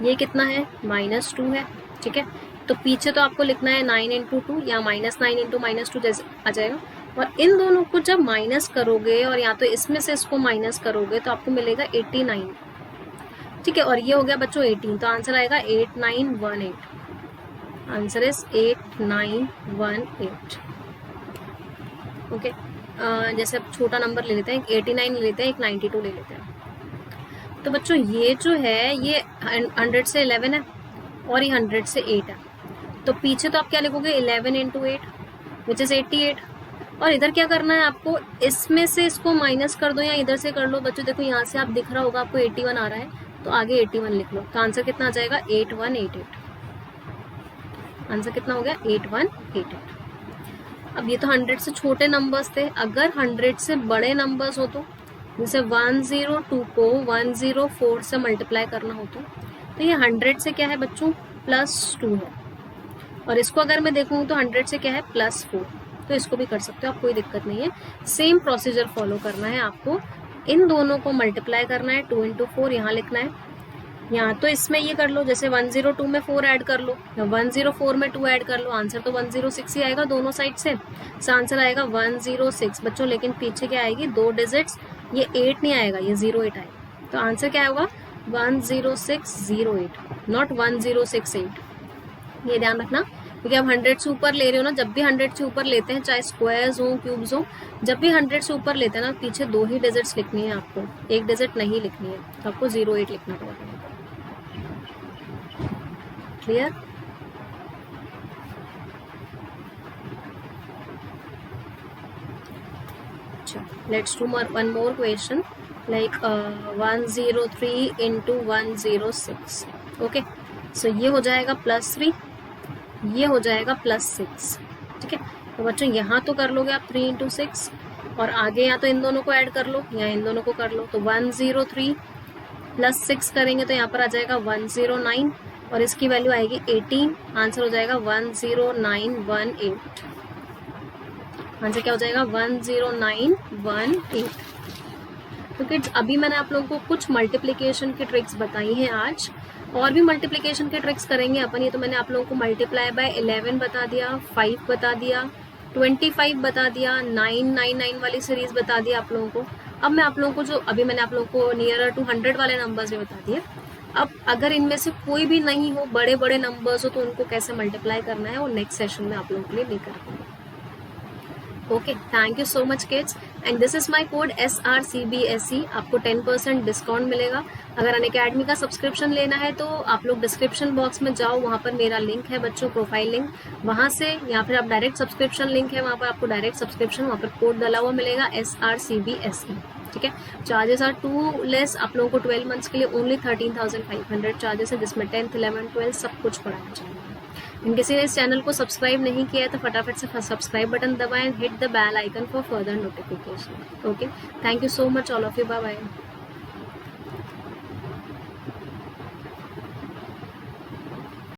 ये कितना है -2 है, ठीक है। तो पीछे तो आपको लिखना है 9 इंटू 2 या -9 इंटू -2 जैसे आ जाएगा, और इन दोनों को जब माइनस करोगे और या तो इसमें से इसको माइनस करोगे तो आपको मिलेगा 89, ठीक है। और ये हो गया बच्चों 18, तो आंसर आएगा 8918, आंसर इज 8918। ओके, जैसे अब छोटा नंबर ले लेते हैं, एक 89 ले लेते हैं, एक 92 ले लेते हैं। तो बच्चों ये जो है ये 100 से 11 है और ये 100 से 8 है, तो पीछे तो आप क्या लिखोगे 11 इंटू 8 विच इज 88, और इधर क्या करना है आपको, इसमें से इसको माइनस कर दो या इधर से कर लो। बच्चों देखो यहाँ से आप दिख रहा होगा आपको 81 आ रहा है, तो आगे 81 लिख लो, तो आंसर कितना आ जाएगा 8188, आंसर कितना हो गया 8188। अब ये तो 100 से छोटे नंबर्स थे, अगर 100 से बड़े नंबर्स हो तो जैसे 102 को 104 से मल्टीप्लाई करना हो तो ये 100 से क्या है बच्चों +2 है, और इसको अगर मैं देखूँ तो 100 से क्या है +4, तो इसको भी कर सकते हो आप, कोई दिक्कत नहीं है। सेम प्रोसीजर फॉलो करना है आपको, इन दोनों को मल्टीप्लाई करना है, 2 इंटू 4 यहाँ लिखना है, यहाँ तो इसमें ये कर लो, जैसे 102 में 4 ऐड कर लो, 104 में 2 ऐड कर लो, आंसर तो 106 ही आएगा दोनों साइड से। आंसर आएगा 106 बच्चों, लेकिन पीछे क्या आएगी 2 डिजिट्स, ये 8 नहीं आएगा, ये 08 आएगा। तो आंसर क्या होगा 10608, नॉट 1068। ये ध्यान रखना, क्योंकि आप 100 से ऊपर ले रहे हो ना, जब भी 100 से ऊपर लेते हैं, चाहे स्क्वायर्स हो क्यूब्स हो, जब भी 100 से ऊपर लेते हैं ना, पीछे 2 ही डिजिट्स लिखनी है आपको, एक डिजिट नहीं लिखनी है, तो आपको 08 लिखना पड़ेगा। क्लियर? अच्छा, let's do one more question, like 103 into 106। Okay, so ये हो जाएगा +3, ये हो जाएगा +6। ठीक है, तो बच्चों यहाँ तो कर लोगे आप 3 इंटू 6, और आगे या तो इन दोनों को ऐड कर लो या इन दोनों को कर लो। तो 103 + 6 करेंगे तो यहाँ पर आ जाएगा 109, और इसकी वैल्यू आएगी 18। आंसर हो जाएगा 10918। आंसर क्या हो जाएगा 10918। तो किड्स, अभी मैंने आप लोगों को कुछ मल्टीप्लिकेशन की ट्रिक्स बताई हैं आज, और भी मल्टीप्लिकेशन के ट्रिक्स करेंगे अपन। ये तो मैंने आप लोगों को मल्टीप्लाई बाय 11 बता दिया, 5 बता दिया, 25 बता दिया, 999 वाली सीरीज बता दिया आप लोगों को। अब मैं आप लोगों को जो अभी मैंने आप लोगों को नियरर टू 100 वाले नंबर्स भी बता दिए। अब अगर इनमें से कोई भी नहीं हो, बड़े बड़े नंबर्स हो, तो उनको कैसे मल्टीप्लाई करना है वो नेक्स्ट सेशन में आप लोगों के लिए लेकर आऊंगी। Okay, thank you so much kids, and this is my code SRCBSE। आपको 10% डिस्काउंट मिलेगा। अगर अनअकैडमी का सब्सक्रिप्शन लेना है तो आप लोग डिस्क्रिप्शन बॉक्स में जाओ, वहाँ पर मेरा लिंक है बच्चों, प्रोफाइल लिंक, वहाँ से, या फिर आप डायरेक्ट सब्सक्रिप्शन लिंक है, वहाँ पर आपको डायरेक्ट सब्सक्रिप्शन, वहाँ पर कोड डला हुआ मिलेगा SRCBSE। ठीक है, चार्जेस आर टू लेस। आप लोगों को 12 मंथ्स के लिए ओनली 13,500 चार्जेस है, जिसमें 10th 11th 12th सब कुछ पढ़ाया जाएगा। इन किसी ने इस चैनल को सब्सक्राइब नहीं किया है तो फटाफट से सब्सक्राइब बटन दबाएं and hit the bell icon for further notification. Okay, thank you so much all of you, bye bye.